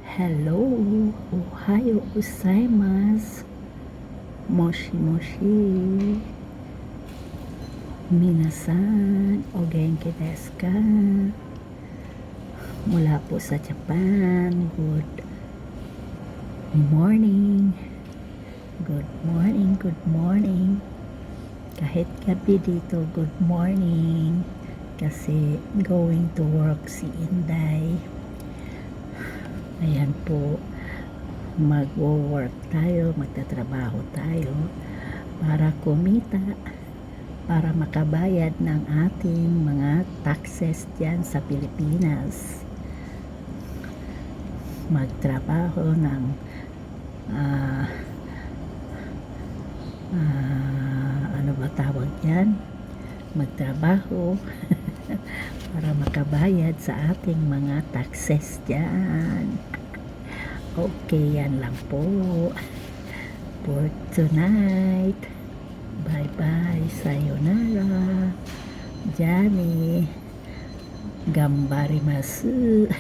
Hello, ohayo gozaimasu. Moshi moshi. Minasan, o genki desu ka? Mula po sa Japan, good morning. Good morning, good morning. Kahit gabi dito, good morning. Kasi going to work si Inday. Ayan po, magwo-work tayo, magtatrabaho tayo para kumita, para makabayad ng ating mga taxes dyan sa Pilipinas. Magtrabaho ng ano ba tawag yan? Magtrabaho para makabayad sa ating mga taxes dyan. Okay, yan lang po for tonight. Bye bye, sayonara, Jani, gambarimasu.